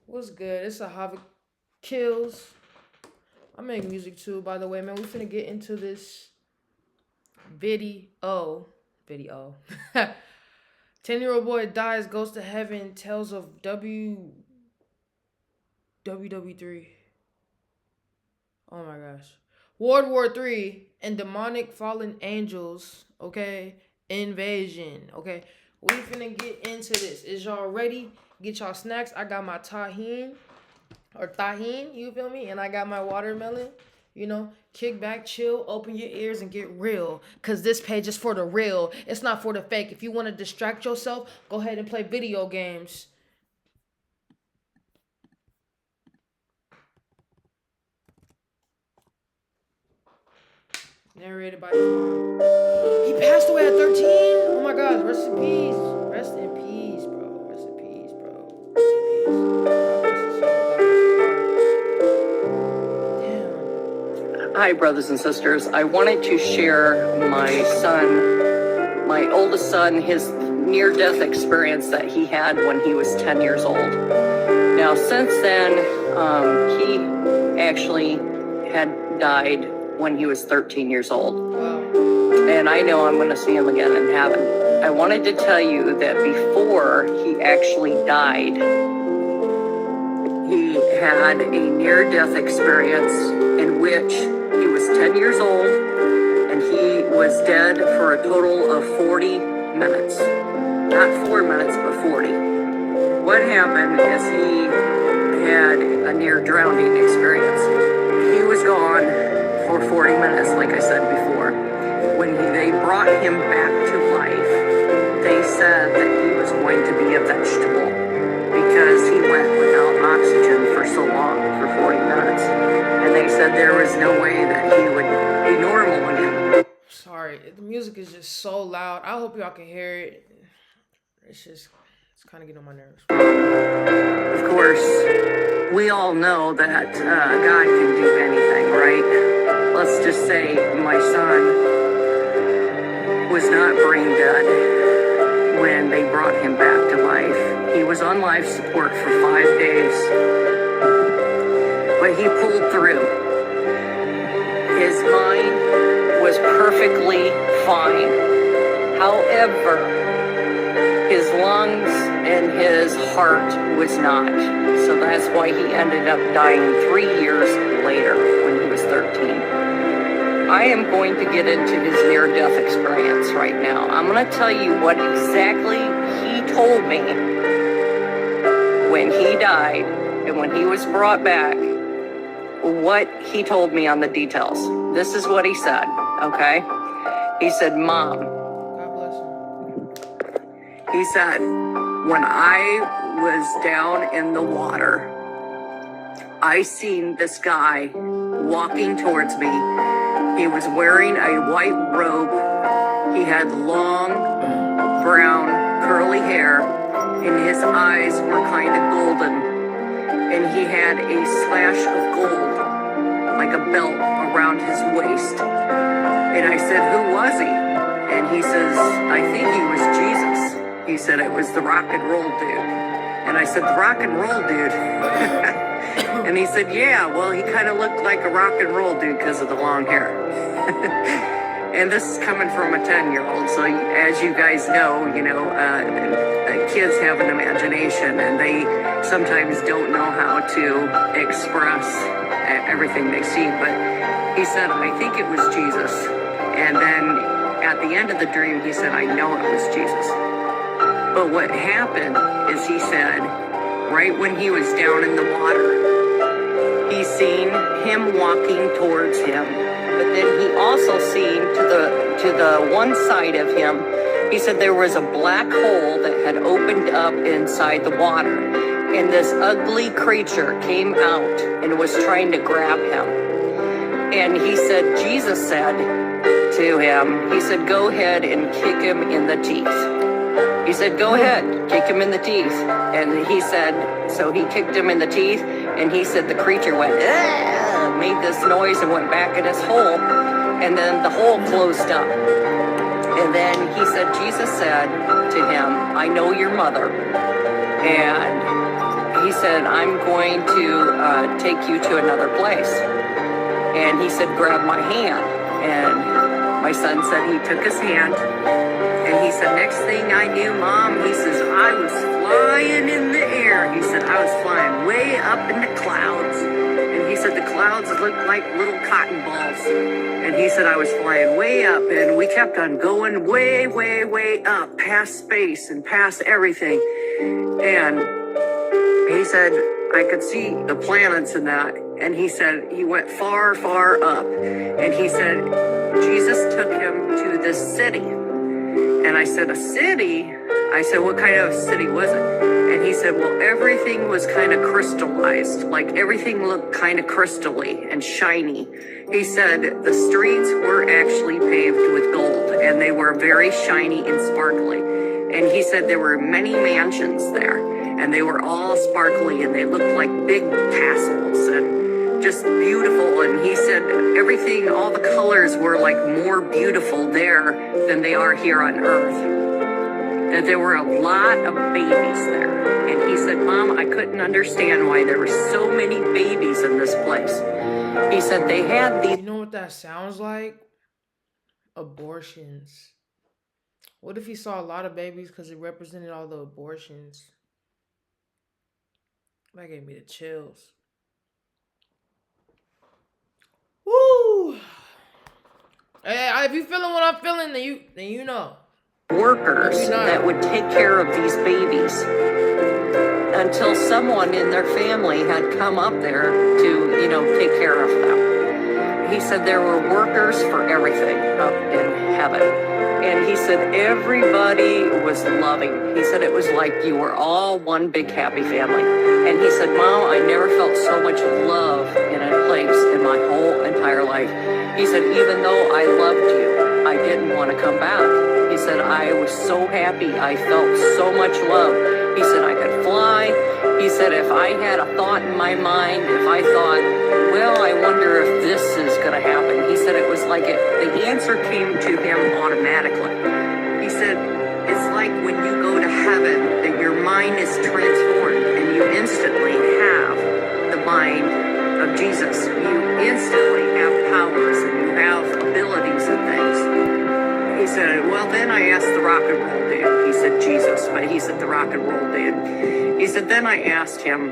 What's good? It's a Havoc Kills. I make music too, by the way, man. We finna get into this video. Video. 10-year-old boy dies, goes to heaven, tells of WW3. Oh my gosh. World War III and demonic fallen angels. Okay. Invasion. Okay. We finna get into this. Is y'all ready? Get y'all snacks. I got my tahini or tahine, you feel me? And I got my watermelon. Kick back, chill, open your ears, and get real. Cause this page is for the real. It's not for the fake. If you want to distract yourself, go ahead and play video games. Narrated by his mom. He passed away at 13. Oh my gosh, rest in peace. Rest in peace, bro. Rest in peace, bro. Rest in peace. God bless his soul. God bless his heart. Damn. Hi, brothers and sisters. I wanted to share my son, my oldest son, his near-death experience that he had when he was 10 years old. Now, since then, he actually had died when he was 13 years old. Wow. And I know I'm going to see him again in heaven. I wanted to tell you that before he actually died, he had a near-death experience in which he was 10 years old and he was dead for a total of 40 minutes. Not 4 minutes, but 40. What happened is he had a near drowning experience. He was gone for 40 minutes, like I said before. When they brought him back to life, they said that he was going to be a vegetable because he went without oxygen for so long, for 40 minutes. And they said there was no way that he would be normal again. Sorry, the music is just so loud. I hope y'all can hear it. It's kind of getting on my nerves. Of course, we all know that God can do anything, right? Let's just say my son was not brain dead when they brought him back to life. He was on life support for 5 days, but he pulled through. His mind was perfectly fine. However, his lungs and his heart was not. So that's why he ended up dying 3 years later when he was 13. I am going to get into his near-death experience right now. I'm going to tell you what exactly he told me when he died and when he was brought back, what he told me on the details. This is what he said, okay? He said, Mom, God bless him. he said, when I was down in the water, I seen this guy walking towards me. He was wearing a white robe. He had long, brown, curly hair, and his eyes were kind of golden. And he had a slash of gold, like a belt around his waist. And I said, who was he? And he says, I think he was Jesus. He said it was the rock and roll dude. And I said, the rock and roll dude? And he said, yeah, well, he kind of looked like a rock and roll dude because of the long hair. And this is coming from a 10-year-old. So as you guys know, kids have an imagination and they sometimes don't know how to express everything they see. But he said, I think it was Jesus. And then at the end of the dream, he said, I know it was Jesus. But what happened is he said, right when he was down in the water, he seen him walking towards him. But then he also seen to the one side of him, he said there was a black hole that had opened up inside the water. And this ugly creature came out and was trying to grab him. And he said, Jesus said to him, he said, go ahead and kick him in the teeth. He said, go ahead, kick him in the teeth. And he said, so he kicked him in the teeth, and he said the creature went, "Ugh," made this noise and went back in his hole, and then the hole closed up. And then he said, Jesus said to him, I know your mother, and he said, I'm going to take you to another place. And he said, grab my hand. And my son said he took his hand. And he said, next thing I knew, Mom, he says, I was flying in the air. He said, I was flying way up in the clouds. And he said, the clouds looked like little cotton balls. And he said, I was flying way up. And we kept on going way, way, way up past space and past everything. And he said, I could see the planets and that. And he said, he went far, far up. And he said, Jesus took him to this city. And I said, a city? I said, what kind of city was it? And he said, well, everything was kind of crystallized. Like everything looked kind of crystally and shiny. He said the streets were actually paved with gold and they were very shiny and sparkly. And he said there were many mansions there and they were all sparkly and they looked like big castles and just beautiful. And he said everything, all the colors were like more beautiful there than they are here on earth. That there were a lot of babies there. And he said, Mom, I couldn't understand why there were so many babies in this place. He said they had these. You know what that sounds like? Abortions. What if he saw a lot of babies because it represented all the abortions? That gave me the chills. Woo! Hey, if you feeling what I'm feeling, then you know. Workers that would take care of these babies until someone in their family had come up there to, take care of them. He said there were workers for everything up in heaven. And he said everybody was loving. He said it was like you were all one big happy family. And he said, Mom, I never felt so much love in a place in my whole entire life. He said, even though I loved you, I didn't want to come back. He said, I was so happy. I felt so much love. He said, I could fly. He said, if I had a thought in my mind, if I thought, well, I wonder if this is going to happen. He said it was like the answer came to him automatically. He said, it's like when you go to heaven, that your mind is transformed and you instantly have the mind of Jesus. You instantly have powers and you have abilities and things. He said, well, then I asked the rock and roll dude. He said Jesus, but he said the rock and roll dude. He said, then I asked him,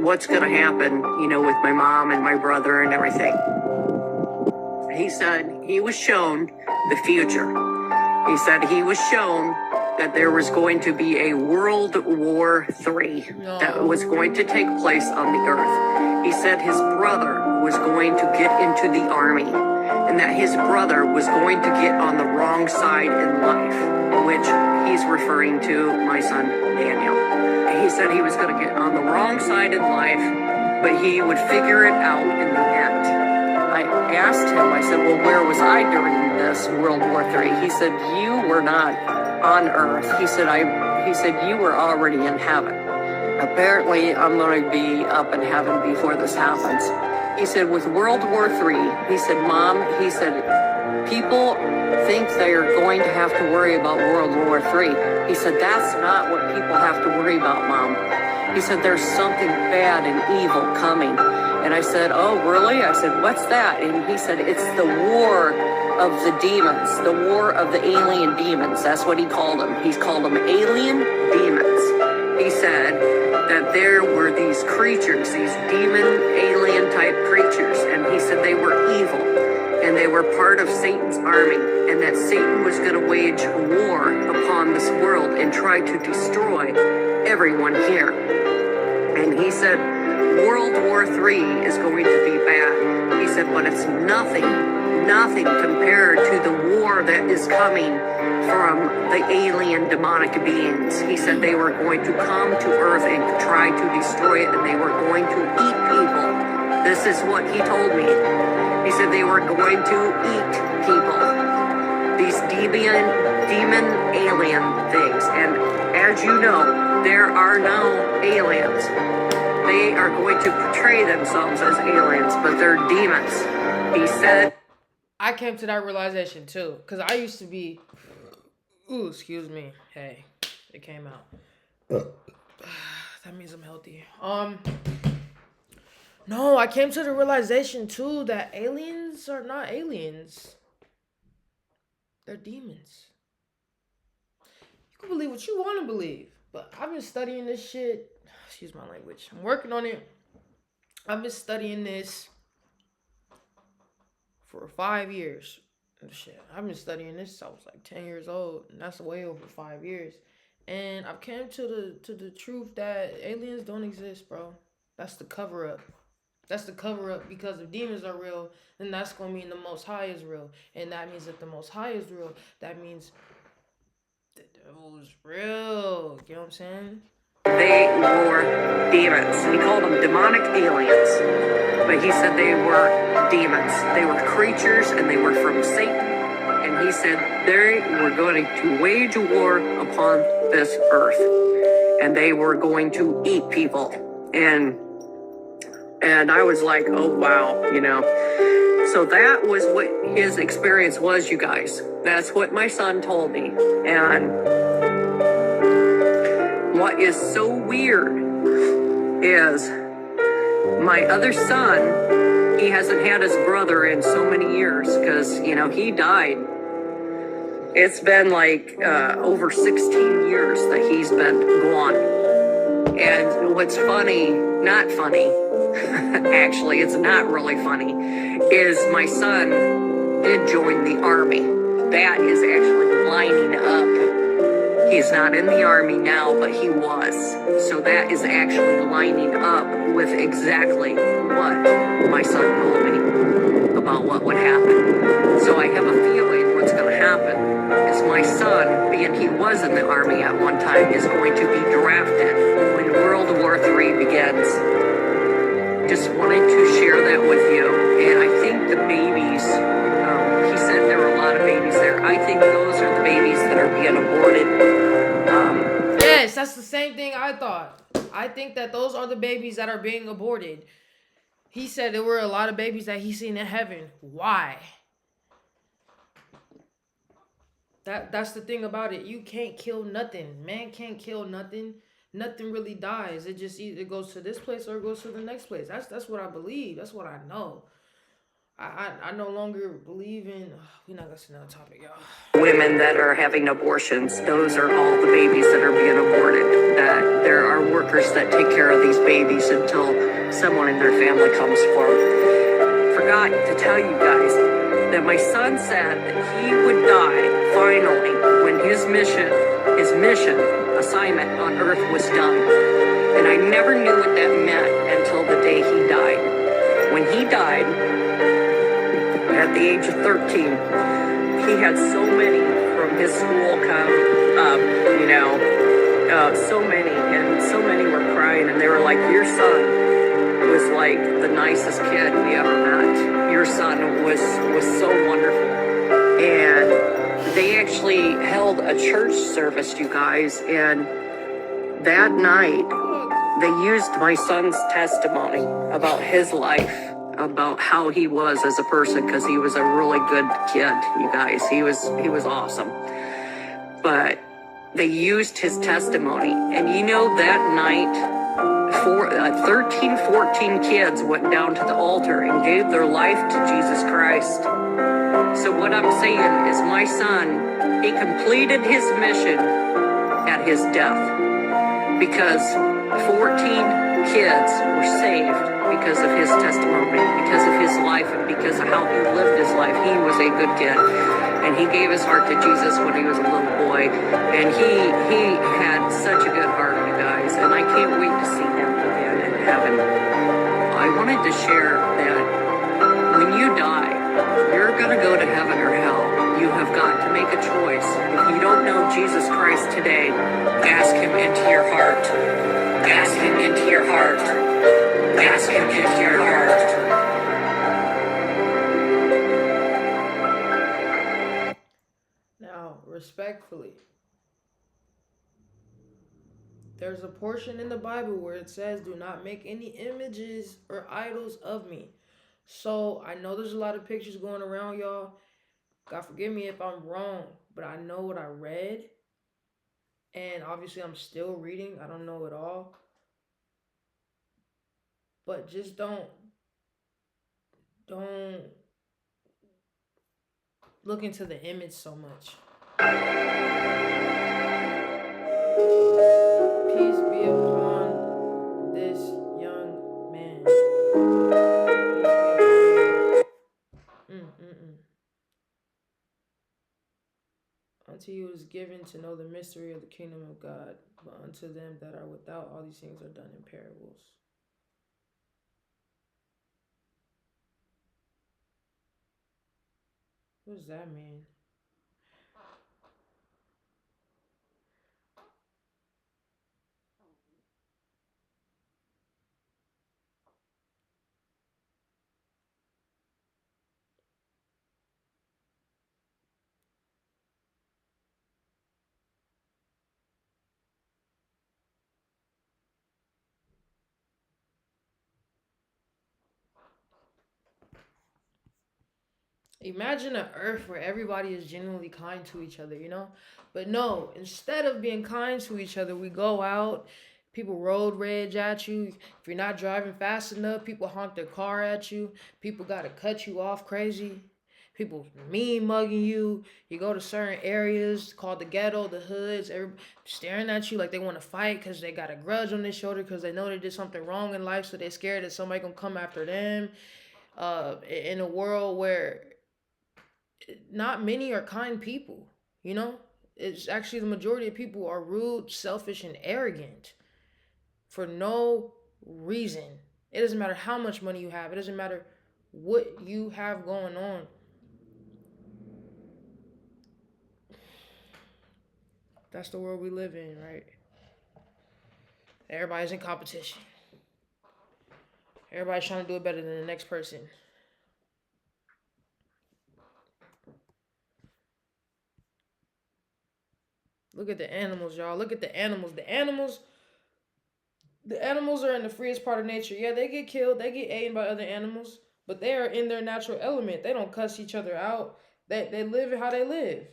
what's going to happen, with my mom and my brother and everything. He said he was shown the future. He said he was shown that there was going to be a World War III that was going to take place on the earth. He said his brother was going to get into the army and that his brother was going to get on the wrong side in life, which he's referring to my son Daniel. He said he was going to get on the wrong side in life, but he would figure it out in the end. I asked him, I said, well, where was I during this World War III? He said, you were not on earth. He said, you were already in heaven. Apparently, I'm going to be up in heaven before this happens. He said, with World War III, he said, Mom, he said, people think they're going to have to worry about World War III. He said, that's not what people have to worry about, Mom. He said, there's something bad and evil coming. And I said, oh, really? I said, what's that? And he said, it's the war of the demons, the war of the alien demons. That's what he called them. He's called them alien demons. He said that there were these creatures, these demon, alien type creatures. And he said they were evil and they were part of Satan's army and that Satan was going to wage war upon this world and try to destroy everyone here. And he said, World War III is going to be bad. He said, but it's nothing compared to the war that is coming from the alien demonic beings. He said they were going to come to Earth and try to destroy it, and they were going to eat people. This is what he told me. He said they were going to eat people. These demon alien things. And as you know, there are no aliens. They are going to portray themselves as aliens, but they're demons. He said. I came to that realization too, because I used to be. Ooh, excuse me. Hey, it came out. That means I'm healthy. No, I came to the realization too that aliens are not aliens. They're demons. You can believe what you want to believe, but I've been studying this shit. Excuse my language. I'm working on it. I've been studying this for 5 years. Shit, I've been studying this since I was like 10 years old, and that's way over 5 years. And I've came to the truth that aliens don't exist, bro. That's the cover up. That's the cover up, because if demons are real, then that's gonna mean the Most High is real, and that means if the Most High is real, that means the devil is real. You know what I'm saying? They were demons. He called them demonic aliens. But he said they were demons. They were creatures and they were from Satan. And he said they were going to wage a war upon this earth. And they were going to eat people. And I was like, oh wow, you know. So that was what his experience was, you guys. That's what my son told me. And what is so weird is my other son, he hasn't had his brother in so many years because, you know, he died. It's been like over 16 years that he's been gone. And what's funny, not funny, actually, it's not really funny, is my son did join the army. That is actually lining up. He's not in the army now, but he was. So that is actually lining up with exactly what my son told me about what would happen. So I have a feeling what's going to happen is my son, being he was in the army at one time, is going to be drafted when World War III begins. Just wanted to share that with you. And I think the babies, he said there were a lot of babies there. I think those are the babies that are being aborted. Yes, that's the same thing I thought. I think that those are the babies that are being aborted. He said there were a lot of babies that he seen in heaven. Why? That's the thing about it. You can't kill nothing. Man can't kill nothing. Nothing really dies. It just either goes to this place or it goes to the next place. That's what I believe. That's what I know. I no longer believe in. We're not gonna see another topic, y'all. Women that are having abortions, those are all the babies that are being aborted. That there are workers that take care of these babies until someone in their family comes forward. Forgot to tell you guys that my son said that he would die finally when his mission assignment on Earth was done. And I never knew what that meant until the day he died. When he died, at the age of 13, he had so many from his school come up, so many, and so many were crying, and they were like, your son was like the nicest kid we ever met. Your son was so wonderful. And they actually held a church service, you guys, and that night, they used my son's testimony about his life, about how he was as a person, because he was a really good kid, you guys. He was awesome. But they used his testimony. And you know, that night, 14 kids went down to the altar and gave their life to Jesus Christ. So what I'm saying is my son, he completed his mission at his death because 14 kids were saved because of his testimony, because of his life, and because of how he lived his life. He was a good kid, and he gave his heart to Jesus when he was a little boy, and he had such a good heart, you guys, and I can't wait to see him again in heaven. I wanted to share that when you die, you're going to go to heaven or hell. You have got to make a choice. If you don't know Jesus Christ today, ask him into your heart. Ask him into your heart. Ask him into your heart. Now, respectfully, there's a portion in the Bible where it says, do not make any images or idols of me. So, I know there's a lot of pictures going around, y'all. God forgive me if I'm wrong, but I know what I read. And obviously, I'm still reading. I don't know it all. But just don't look into the image so much. Peace be upon this young man. Peace be upon him. Unto you is given to know the mystery of the kingdom of God, but unto them that are without, all these things are done in parables. What does that mean? Imagine an earth where everybody is genuinely kind to each other, you know? But no, instead of being kind to each other, we go out, people road rage at you. If you're not driving fast enough, people honk their car at you. People got to cut you off crazy. People mean mugging you. You go to certain areas called the ghetto, the hoods, everybody staring at you like they want to fight because they got a grudge on their shoulder because they know they did something wrong in life, so they're scared that somebody gonna come after them. In a world where not many are kind people, you know? It's actually the majority of people are rude, selfish, and arrogant for no reason. It doesn't matter how much money you have, it doesn't matter what you have going on. That's the world we live in, right? Everybody's in competition. Everybody's trying to do it better than the next person. Look at the animals, y'all. Look at the animals. The animals are in the freest part of nature. Yeah, they get killed, they get eaten by other animals, but they are in their natural element. They don't cuss each other out. They live how they live.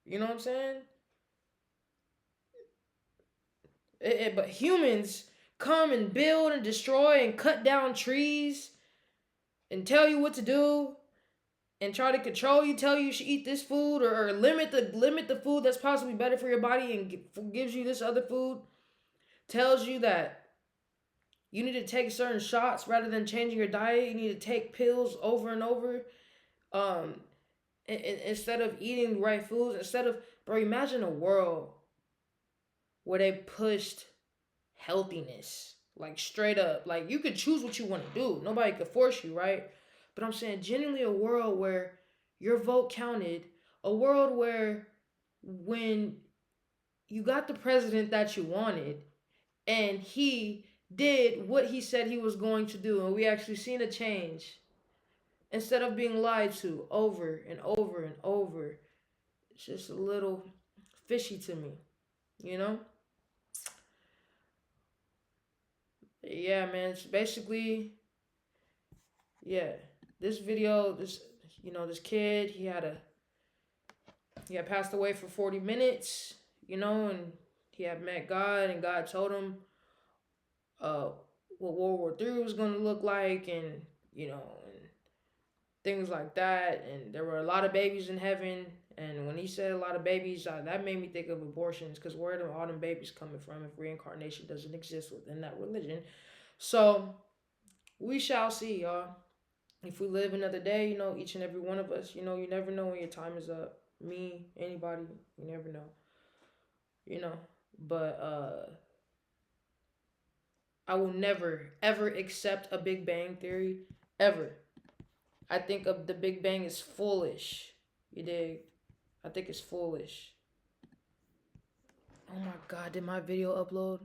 You know what I'm saying? But humans come and build and destroy and cut down trees and tell you what to do and try to control you, tell you should eat this food or limit the food that's possibly better for your body and gives you this other food. Tells you that you need to take certain shots rather than changing your diet. You need to take pills over and over. Um, instead of eating the right foods, bro, imagine a world where they pushed healthiness, like straight up. Like you could choose what you want to do. Nobody could force you, right? But I'm saying genuinely a world where your vote counted, a world where when you got the president that you wanted and he did what he said he was going to do and we actually seen a change instead of being lied to over and over and over. It's just a little fishy to me, you know? Yeah, man, it's basically, yeah, this video, this kid, he had passed away for 40 minutes, and he had met God, and God told him uh what World War III was going to look like, and and things like that. And there were a lot of babies in heaven. And when he said a lot of babies, that made me think of abortions, because where are all them babies coming from if reincarnation doesn't exist within that religion? So we shall see, y'all. If we live another day, each and every one of us, you never know when your time is up. Me, anybody, you never know. But I will never ever accept a Big Bang theory, ever. I think of the Big Bang is foolish. You dig? I think it's foolish. Oh my God, did my video upload?